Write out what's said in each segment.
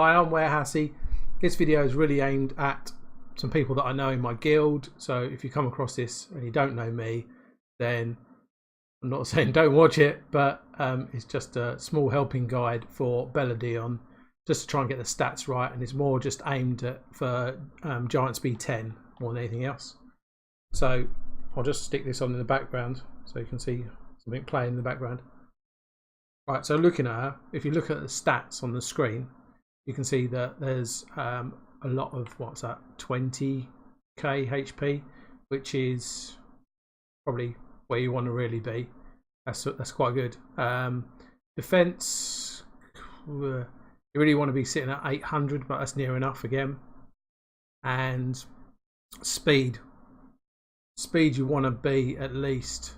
Hi, I'm Warehousie. This video is really aimed at some people that I know in my guild. So if you come across this and you don't know me, then I'm not saying don't watch it, but it's just a small helping guide for Belladon, just to try and get the stats right, and it's more just aimed at for Giants GB10 more than anything else. So I'll just stick this on in the background so you can see something playing in the background. Right, so looking at her, if you look at the stats on the screen, you can see that there's a lot of, what's that, 20k HP, which is probably where you want to really be. That's quite good. Defense, you really want to be sitting at 800, but that's near enough again. And speed you want to be at least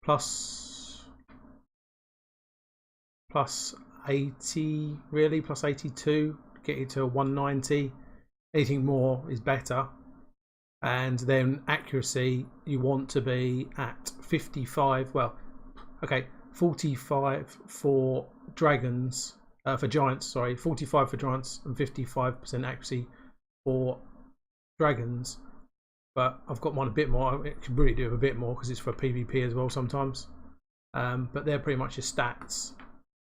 plus 80, really, plus 82, get you to 190. Anything more is better. And then accuracy, you want to be at 55, well, okay, 45 for dragons, for giants, sorry, 45 for giants and 55% accuracy for dragons. But I've got one a bit more. It could really do a bit more because it's for PvP as well sometimes. But they're pretty much your stats.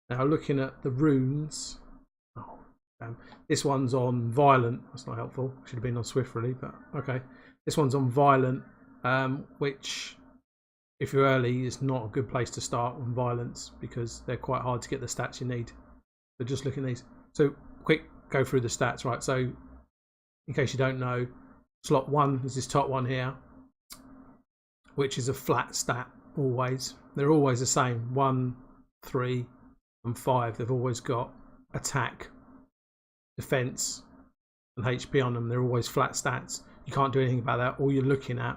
Now looking at the runes, this one's on violent. That's not helpful. Should have been on swift really, but okay. This one's on violent, which if you're early is not a good place to start on violence because they're quite hard to get the stats you need. So just looking at these. So quick go through the stats, right? So in case you don't know, slot 1 is this top one here, which is a flat stat always. They're always the same. 1, 3 and 5. They've always got attack, defense and HP on them. They're always flat stats. You can't do anything about that. All you're looking at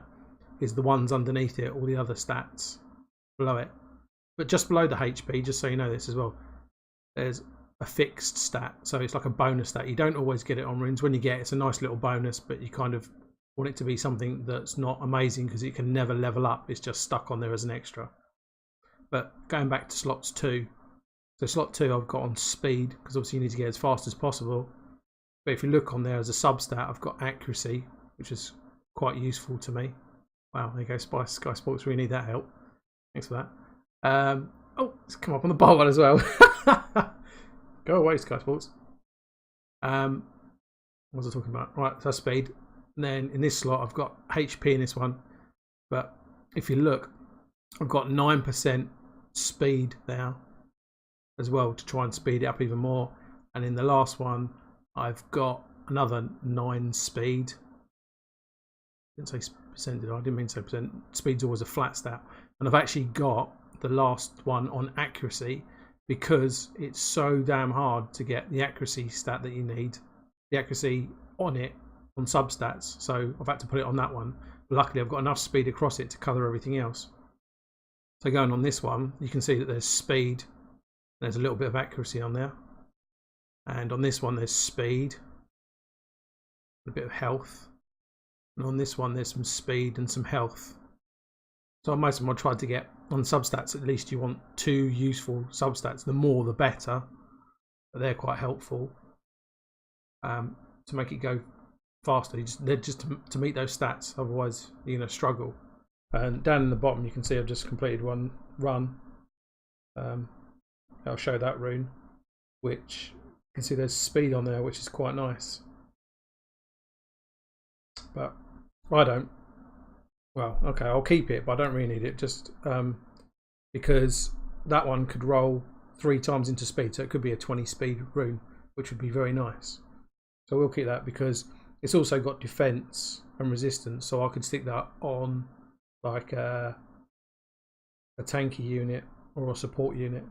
is the ones underneath it, all the other stats below it. But just below the HP, just so you know this as well, there's a fixed stat. So it's like a bonus stat. You don't always get it on runes. When you get it, it's a nice little bonus, but you kind of want it to be something that's not amazing because it can never level up. It's just stuck on there as an extra. But going back to slots 2, so slot 2 I've got on speed because obviously you need to get as fast as possible. But if you look on there as a substat, I've got accuracy, which is quite useful to me. Wow, there you go, Sky Sports, really need that help. Thanks for that. Oh, it's come up on the bar one as well. Go away, Sky Sports. What was I talking about? Right, so that's speed. And then in this slot, I've got HP in this one. But if you look, I've got 9% speed now as well to try and speed it up even more. And in the last one, I've got another 9 speed. Didn't say percent, did I? I didn't mean to say percent. Speed's always a flat stat. And I've actually got the last one on accuracy because it's so damn hard to get the accuracy stat that you need. The accuracy on it on substats. So I've had to put it on that one. But luckily I've got enough speed across it to cover everything else. So going on this one, you can see that there's speed. There's a little bit of accuracy on there. And on this one there's speed. A bit of health. And on this one there's some speed and some health. So most of them I tried to get on substats. At least you want 2 useful substats. The more the better. But they're quite helpful to make it go faster. They're just to meet those stats. Otherwise you're going to struggle. And down in the bottom you can see I've just completed one run. I'll show that rune, which you can see there's speed on there, which is quite nice. But I don't. Well, okay, I'll keep it, but I don't really need it, just because that one could roll 3 times into speed, so it could be a 20 speed rune, which would be very nice. So we'll keep that because it's also got defense and resistance, so I could stick that on like a tanky unit or a support unit.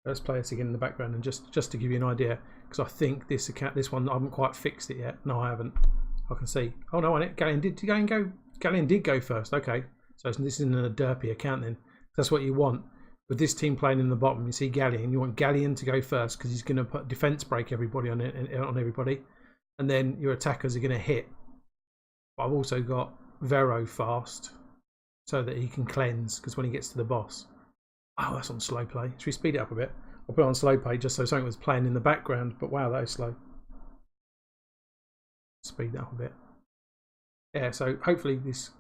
Let's play this again in the background, and just to give you an idea, because I think this one I haven't quite fixed it yet. No, I haven't. I can see. Oh no, Galleon did go first. Okay, so this isn't a derpy account then. That's what you want with this team playing in the bottom. You see Galleon. You want Galleon to go first because he's going to put defense break everybody on everybody, and then your attackers are going to hit. But I've also got Vero fast so that he can cleanse because when he gets to the boss. Oh, that's on slow play. Should we speed it up a bit? I put it on slow play just so something was playing in the background, but wow, that is slow. Speed that up a bit. Yeah, so hopefully this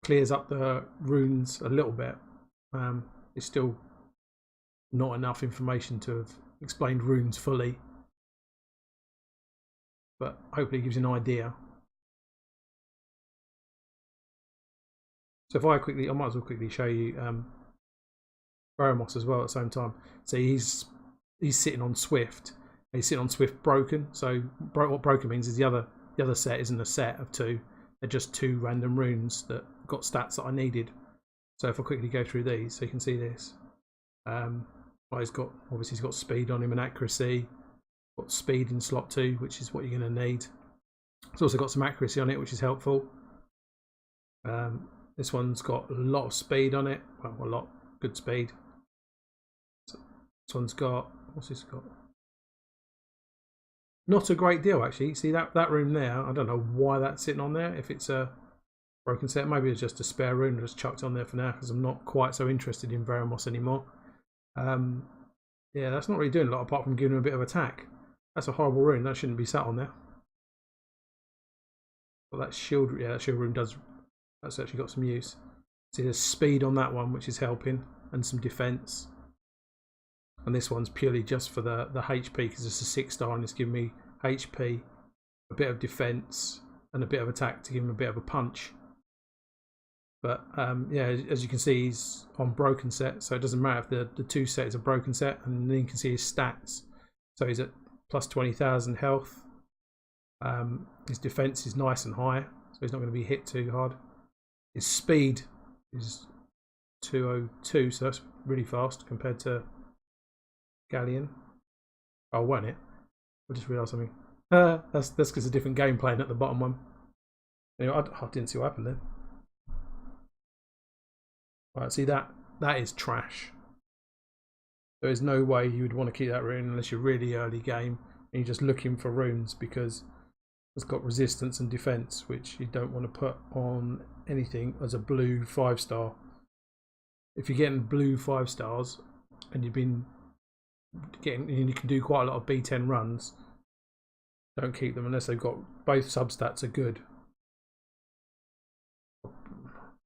clears up the runes a little bit. It's still not enough information to have explained runes fully, but hopefully it gives you an idea. So if I might as well quickly show you Warehousie as well at the same time. So he's sitting on Swift. He's sitting on Swift broken. So what broken means is the other set isn't a set of two. They're just two random runes that got stats that I needed. So if I quickly go through these, so you can see this. Well, he's got speed on him and accuracy. Got speed in slot 2, which is what you're going to need. It's also got some accuracy on it, which is helpful. This one's got a lot of speed on it. Well, a lot. Good speed. So this one's got, what's this got? Not a great deal, actually. See that room there? I don't know why that's sitting on there. If it's a broken set, maybe it's just a spare room just chucked on there for now because I'm not quite so interested in Warehousie anymore. Yeah, that's not really doing a lot apart from giving him a bit of attack. That's a horrible room. That shouldn't be sat on there. But that shield, yeah, that shield room does. That's actually got some use. See, there's speed on that one, which is helping, and some defense. And this one's purely just for the HP because it's a 6-star and it's giving me HP, a bit of defense, and a bit of attack to give him a bit of a punch. But yeah, as you can see, he's on broken set, so it doesn't matter if the 2 set is a broken set. And then you can see his stats. So he's at plus 20,000 health. His defense is nice and high, so he's not going to be hit too hard. His speed is 202, so that's really fast compared to Galleon. Oh, won't it? I just realised something. That's because a different game playing at the bottom one. Anyway, I didn't see what happened there. Right, see that is trash. There is no way you would want to keep that rune unless you're really early game and you're just looking for runes because it's got resistance and defense, which you don't want to put on anything as a blue 5-star. If you're getting blue 5-stars and you've been getting, and you can do quite a lot of B10 runs, don't keep them unless they've got both substats are good.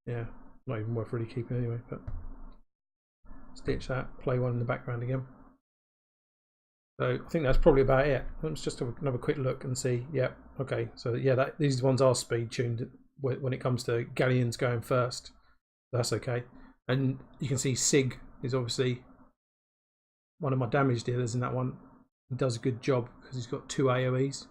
Yeah, not even worth really keeping anyway. But stitch that, play one in the background again. So I think that's probably about it. Let's just have another quick look and see. Yeah, okay. So yeah, these ones are speed tuned when it comes to galleons going first. That's okay. And you can see Sig is obviously one of my damage dealers in that one. He does a good job because he's got 2 AoEs,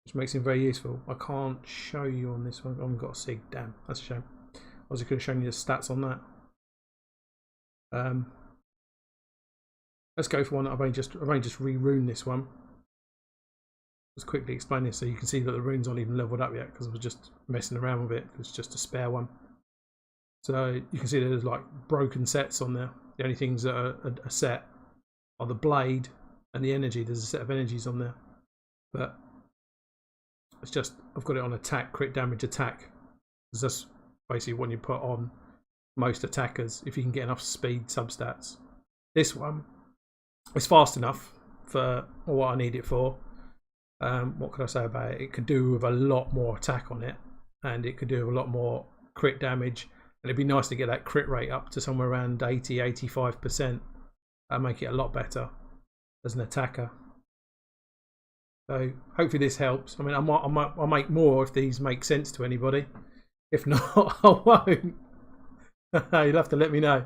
which makes him very useful. I can't show you on this one. I haven't got a Sig. Damn, that's a shame. I was going to show you the stats on that. Let's go for one that I've only just re-runed this one. Just quickly explain this so you can see that the runes aren't even leveled up yet because I was just messing around with it. It's just a spare one. So you can see there's like broken sets on there. The only things that are a set are the blade and the energy. There's a set of energies on there, but it's just I've got it on attack, crit damage, attack. Because that's basically what you put on most attackers if you can get enough speed substats. This one is fast enough for what I need it for. What could I say about it? It could do with a lot more attack on it, and it could do with a lot more crit damage. And it'd be nice to get that crit rate up to somewhere around 80–85%. That'd make it a lot better as an attacker. So hopefully this helps. I mean, I'll make more if these make sense to anybody. If not, I won't. You'll have to let me know.